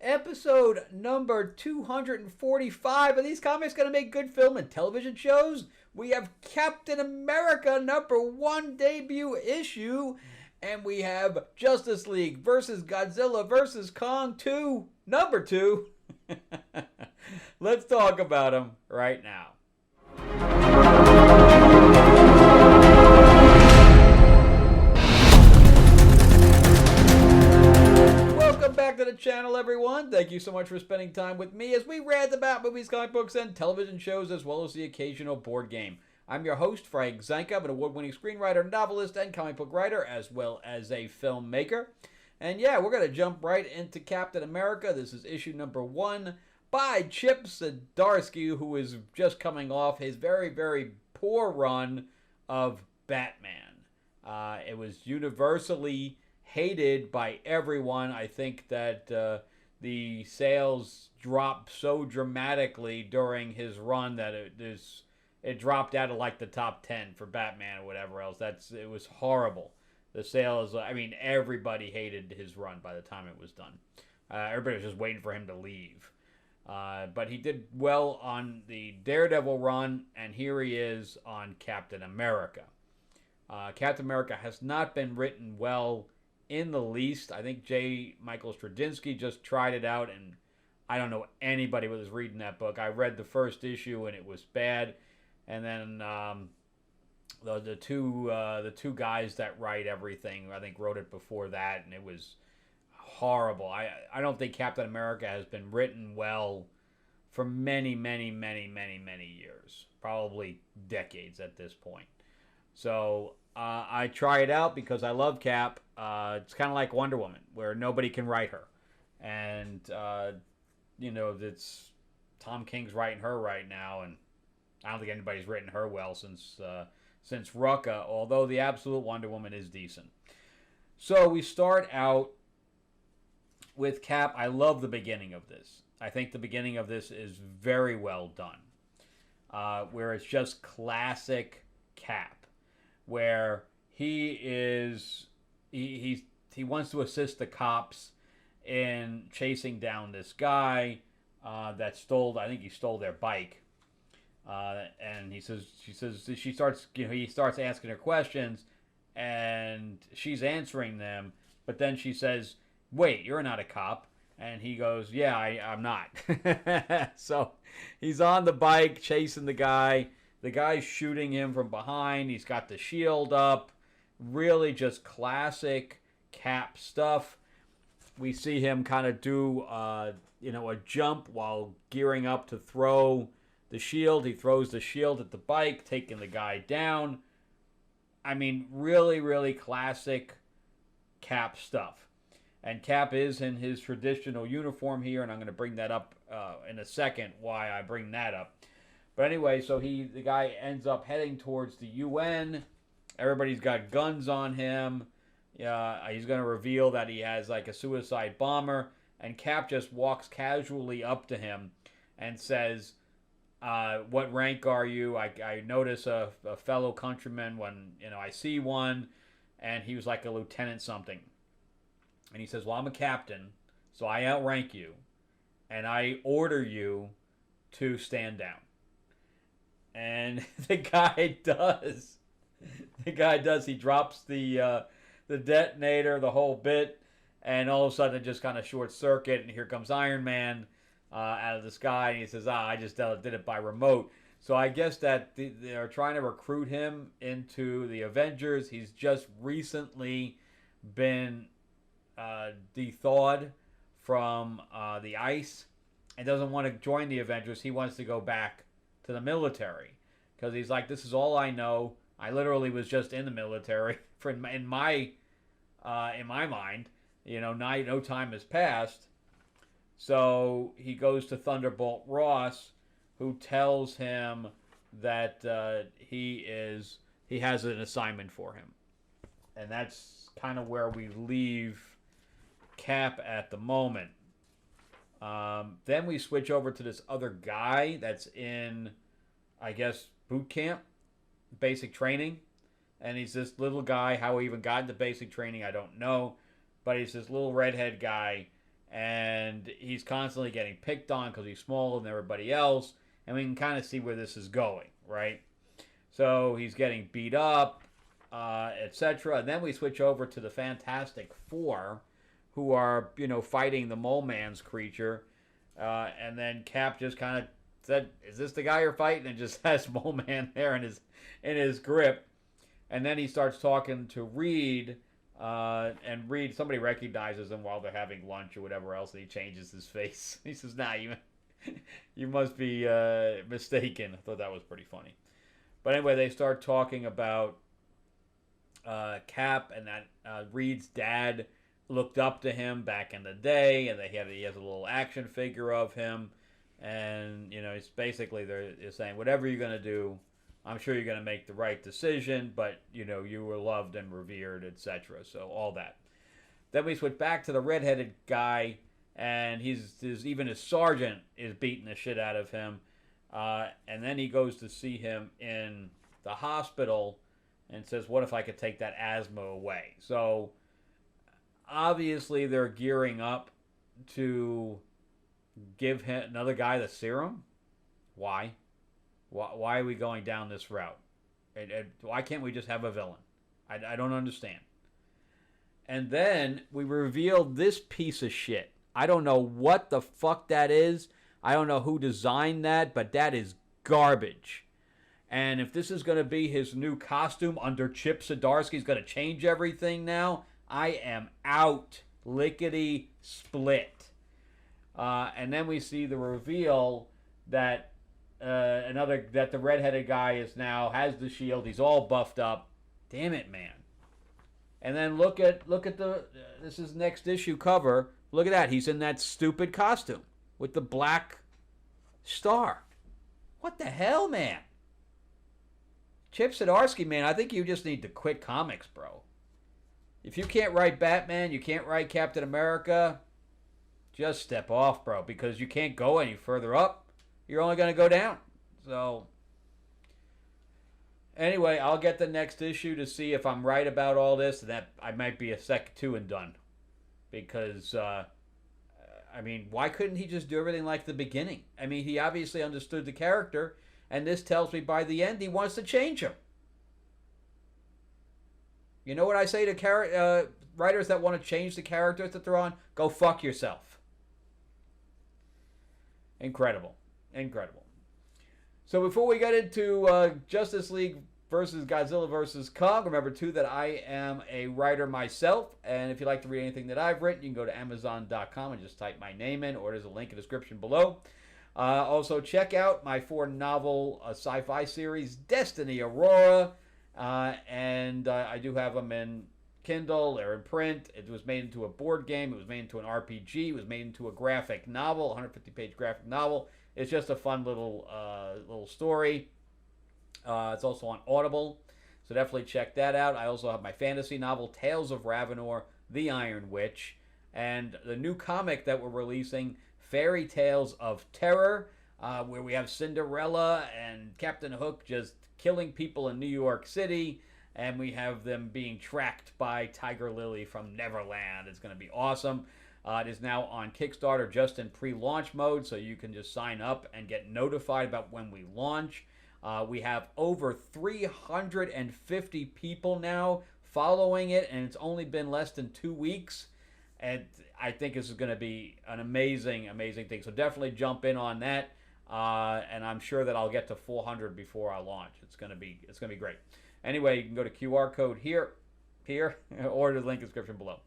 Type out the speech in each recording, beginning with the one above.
episode number 245. Are these comics going to make good film and television shows? We have Captain America #1 debut issue. And we have Justice League versus Godzilla versus Kong 2, #2. Let's talk about them right now. Welcome back to the channel, everyone. Thank you so much for spending time with me as we rant about movies, comic books, and television shows, as well as the occasional board game. I'm your host, Frank Zanca. I'm an award-winning screenwriter, novelist, and comic book writer, as well as a filmmaker. And yeah, we're going to jump right into Captain America. This is issue #1 by Chip Zdarsky, who is just coming off his very, very poor run of Batman. It was universally hated by everyone. I think that the sales dropped so dramatically during his run that it dropped out of like the top 10 for Batman or whatever else. It was horrible. The sales, I mean, everybody hated his run by the time it was done. Everybody was just waiting for him to leave. But he did well on the Daredevil run, and here he is on Captain America. Captain America has not been written well in the least. I think J. Michael Straczynski just tried it out, and I don't know anybody who was reading that book. I read the first issue, and it was bad. And then the two guys that write everything, I think, wrote it before that, and it was horrible. I don't think Captain America has been written well for many, many, many, many, many years, probably decades at this point. So I try it out because I love Cap. It's kind of like Wonder Woman, where nobody can write her, and it's Tom King's writing her right now, and I don't think anybody's written her well since Rucka, although the Absolute Wonder Woman is decent. So we start out with Cap. I love the beginning of this. I think the beginning of this is very well done, where it's just classic Cap, where he wants to assist the cops in chasing down this guy that stole. I think he stole their bike. And he starts asking her questions, and she's answering them, but then she says, "Wait, you're not a cop." And he goes, "Yeah, I'm not." So he's on the bike chasing the guy. The guy's shooting him from behind. He's got the shield up. Really just classic Cap stuff. We see him kind of do a jump while gearing up to throw the shield. He throws the shield at the bike, taking the guy down. I mean, really, really classic Cap stuff. And Cap is in his traditional uniform here, and I'm going to bring that up in a second, why I bring that up. But anyway, so the guy ends up heading towards the UN. Everybody's got guns on him. He's going to reveal that he has like a suicide bomber, and Cap just walks casually up to him and says, "What rank are you? I notice a fellow countryman when I see one," and he was like a lieutenant something. And he says, "Well, I'm a captain, so I outrank you, and I order you to stand down." And the guy does. The guy does. He drops the detonator, the whole bit, and all of a sudden it just kind of short circuit, and here comes Iron Man out of the sky, and he says, "I just did it by remote." So I guess that they're trying to recruit him into the Avengers. He's just recently been thawed from the ice and doesn't want to join the Avengers. He wants to go back to the military because he's like, "This is all I know. I literally was just in the military in my mind. No time has passed." So he goes to Thunderbolt Ross, who tells him that he has an assignment for him. And that's kind of where we leave Cap at the moment. Then we switch over to this other guy that's in, I guess, boot camp, basic training. And he's this little guy. How he even got into basic training, I don't know. But he's this little redhead guy. and he's constantly getting picked on because he's smaller than everybody else, and we can kind of see where this is going, right? So he's getting beat up, etc. And then we switch over to the Fantastic Four, who are, fighting the Mole Man's creature. And then Cap just kind of said, "Is this the guy you're fighting?" And just has Mole Man there in his grip. And then he starts talking to Reed, and Reed, somebody recognizes him while they're having lunch or whatever else, and he changes his face. He says, "Nah, you must be mistaken." I thought that was pretty funny. But anyway, they start talking about Cap, and that Reed's dad looked up to him back in the day, and he has a little action figure of him, and it's basically they're saying, whatever you're gonna do, I'm sure you're gonna make the right decision, but you were loved and revered, etc. So all that. Then we switch back to the redheaded guy, and even his sergeant is beating the shit out of him, and then he goes to see him in the hospital and says, "What if I could take that asthma away?" So obviously they're gearing up to give him another guy the serum. Why are we going down this route? Why can't we just have a villain? I don't understand. And then we revealed this piece of shit. I don't know what the fuck that is. I don't know who designed that, but that is garbage. And if this is going to be his new costume under Chip Zdarsky's going to change everything now, I am out. Lickety split. And then we see the reveal that the redheaded guy has the shield. He's all buffed up. Damn it, man. And then look at this is next issue cover. Look at that. He's in that stupid costume with the black star. What the hell, man? Chip Zdarsky, man, I think you just need to quit comics, bro. If you can't write Batman, you can't write Captain America, just step off, bro, because you can't go any further up. You're only going to go down. So, anyway, I'll get the next issue to see if I'm right about all this. That I might be a sec 2 and done. Because, why couldn't he just do everything like the beginning? I mean, he obviously understood the character, and this tells me by the end he wants to change him. You know what I say to writers that want to change the characters that they're on? Go fuck yourself. Incredible. So before we get into Justice League versus Godzilla versus Kong, remember too that I am a writer myself, and if you'd like to read anything that I've written, you can go to Amazon.com and just type my name in, or there's a link in the description below. Also check out my 4-novel sci-fi series, Destiny Aurora, and I do have them in Kindle, they're in print. It was made into a board game, it was made into an RPG, it was made into a graphic novel, 150-page graphic novel. It's just a fun little story. It's also on Audible, so definitely check that out. I also have my fantasy novel, Tales of Ravenor, The Iron Witch, and the new comic that we're releasing, Fairy Tales of Terror, where we have Cinderella and Captain Hook just killing people in New York City, and we have them being tracked by Tiger Lily from Neverland. It's going to be awesome. It is now on Kickstarter, just in pre-launch mode, so you can just sign up and get notified about when we launch. We have over 350 people now following it, and it's only been less than 2 weeks. And I think this is going to be an amazing thing. So definitely jump in on that, and I'm sure that I'll get to 400 before I launch. It's going to be great. Anyway, you can go to QR code here, or the link in the description below.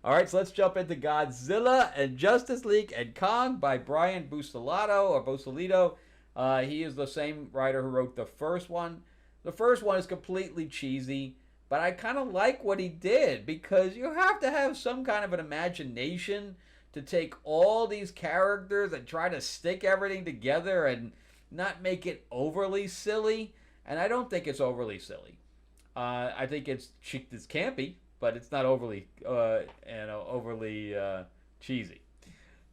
All right, so let's jump into Godzilla and Justice League and Kong by Brian Busolito. He is the same writer who wrote the first one. The first one is completely cheesy, but I kind of like what he did, because you have to have some kind of an imagination to take all these characters and try to stick everything together and not make it overly silly. And I don't think it's overly silly. I think it's campy, but it's not overly cheesy.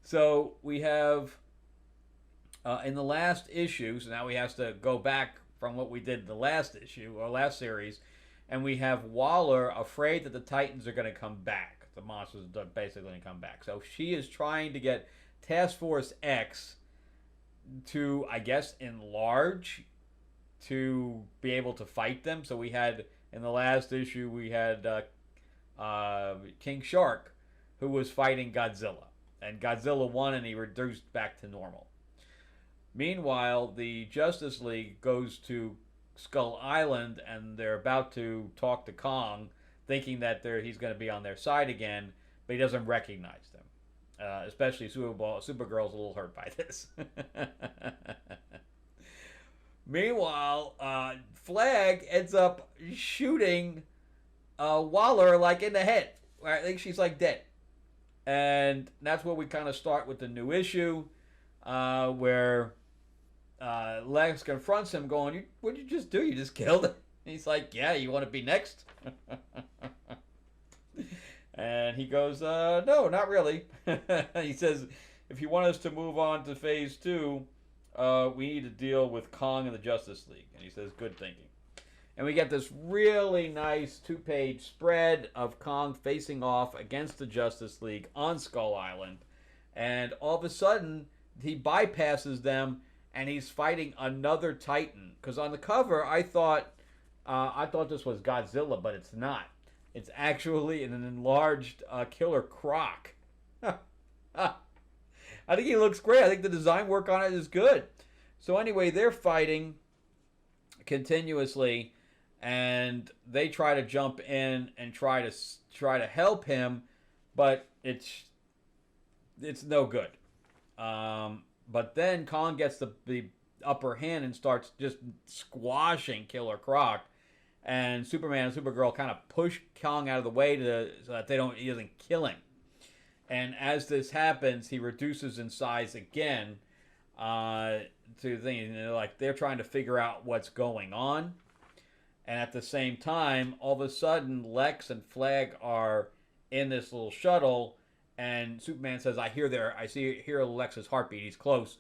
So we have in the last issue, so now we have to go back from what we did in the last issue or last series, and we have Waller afraid that the Titans are going to come back. The monsters basically didn't come back. So she is trying to get Task Force X to, I guess, enlarge to be able to fight them. So we had, in the last issue, we had King Shark, who was fighting Godzilla. And Godzilla won, and he reduced back to normal. Meanwhile, the Justice League goes to Skull Island, and they're about to talk to Kong, thinking that he's going to be on their side again, but he doesn't recognize them. Especially Supergirl's a little hurt by this. Meanwhile, Flag ends up shooting Waller like in the head. I think she's like dead. And that's where we kind of start with the new issue, where Lex confronts him going, what'd you just do? You just killed him. He's like, yeah, you want to be next? And he goes, no, not really. He says, if you want us to move on to phase 2, we need to deal with Kong and the Justice League. And he says, good thinking. And we get this really nice 2-page spread of Kong facing off against the Justice League on Skull Island. And all of a sudden, he bypasses them, and he's fighting another Titan. Because on the cover, I thought this was Godzilla, but it's not. It's actually an enlarged Killer Croc. I think he looks great. I think the design work on it is good. So anyway, they're fighting continuously, and they try to jump in and try to help him, but it's no good. But then Kong gets the upper hand and starts just squashing Killer Croc. And Superman and Supergirl kind of push Kong out of the way so that he doesn't kill him. And as this happens, he reduces in size again to the thing. And they're trying to figure out what's going on. And at the same time, all of a sudden, Lex and Flag are in this little shuttle. And Superman says, I hear Lex's heartbeat. He's close.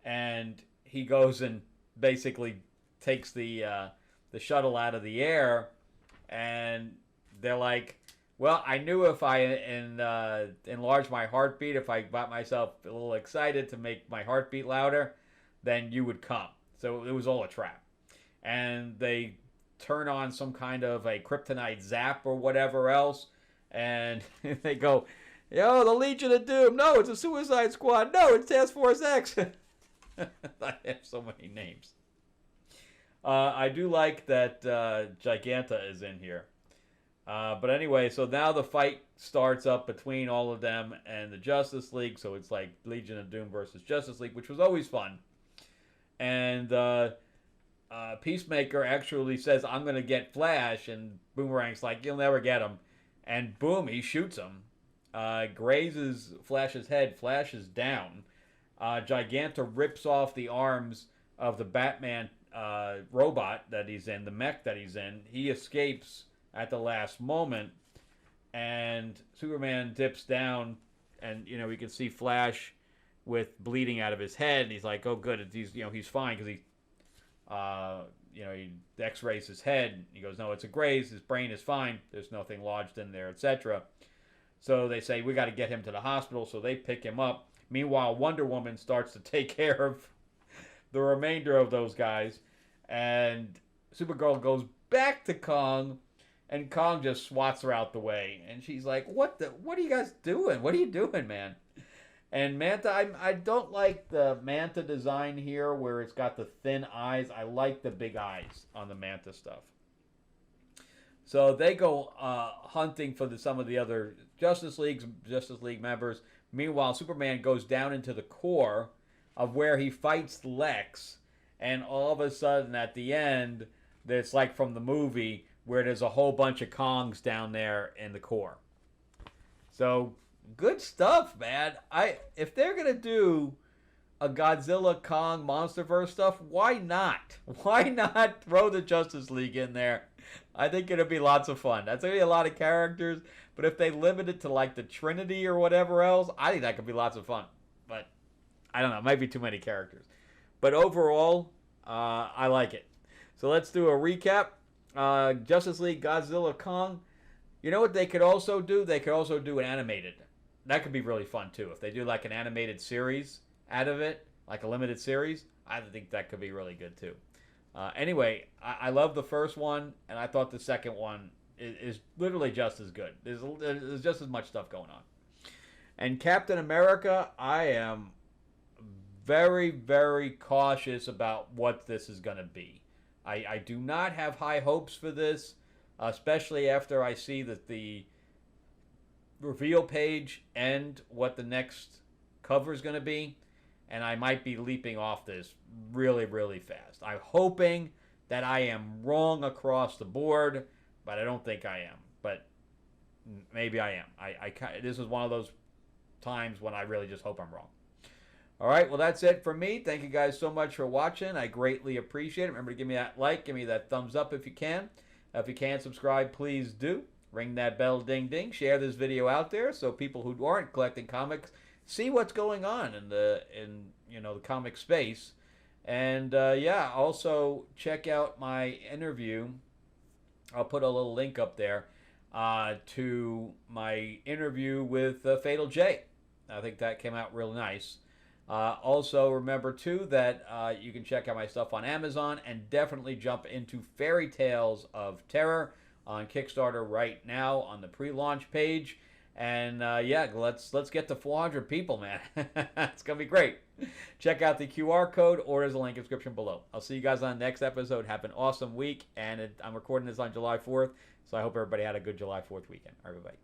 And he goes and basically takes the shuttle out of the air, and they're like, well, I knew if I enlarged my heartbeat, if I got myself a little excited to make my heartbeat louder, then you would come. So it was all a trap. And they turn on some kind of a kryptonite zap or whatever else, and they go, yo, the Legion of Doom. No, it's a Suicide Squad. No, it's Task Force X. I have so many names. I do like that Giganta is in here. But anyway, so now the fight starts up between all of them and the Justice League. So it's like Legion of Doom versus Justice League, which was always fun. And Peacemaker actually says, I'm going to get Flash. And Boomerang's like, you'll never get him. And boom, he shoots him. Grazes Flash's head. Flash is down. Giganta rips off the arms of the Batman robot that he's in, the mech that he's in. He escapes at the last moment, and Superman dips down, and we can see Flash with bleeding out of his head, and he's like, oh good, he's fine, because he x-rays his head. He goes, no, it's a graze, his brain is fine, there's nothing lodged in there, etc. So they say, we got to get him to the hospital, so they pick him up. Meanwhile, Wonder Woman starts to take care of the remainder of those guys, and Supergirl goes back to Kong, and Kong just swats her out the way, and she's like, what are you guys doing? What are you doing, man? And Manta, I don't like the Manta design here where it's got the thin eyes. I like the big eyes on the Manta stuff. So they go hunting for some of the other Justice League members. Meanwhile, Superman goes down into the core of where he fights Lex, and all of a sudden at the end, it's like from the movie where there's a whole bunch of Kongs down there in the core. So good stuff, man. If they're gonna do a Godzilla Kong MonsterVerse stuff, why not? Why not throw the Justice League in there? I think it'll be lots of fun. That's gonna be a lot of characters, but if they limit it to like the Trinity or whatever else, I think that could be lots of fun. But I don't know, it might be too many characters. But overall, I like it. So let's do a recap. Justice League Godzilla Kong. You know what they could also do? They could also do an animated. That could be really fun too. If they do like an animated series out of it, like a limited series, I think that could be really good too. Anyway, I love the first one, and I thought the second one is literally just as good. There's just as much stuff going on. And Captain America, I am very, very cautious about what this is going to be. I do not have high hopes for this, especially after I see that the reveal page and what the next cover is going to be. And I might be leaping off this really, really fast. I'm hoping that I am wrong across the board, but I don't think I am. But maybe I am. This is one of those times when I really just hope I'm wrong. All right, well, that's it for me. Thank you guys so much for watching. I greatly appreciate it. Remember to give me that like, give me that thumbs up if you can. If you can't subscribe, please do. Ring that bell, ding, ding. Share this video out there so people who aren't collecting comics see what's going on in the comic space. And yeah, also check out my interview. I'll put a little link up there to my interview with Fatal J. I think that came out real nice. Also, remember too that you can check out my stuff on Amazon, and definitely jump into Fairy Tales of Terror on Kickstarter right now on the pre-launch page. And yeah, let's get to 400 people, man. It's gonna be great. Check out the QR code, or there's a link in the description below. I'll see you guys on the next episode. Have an awesome week, and I'm recording this on July 4th, so I hope everybody had a good July 4th weekend. Everybody.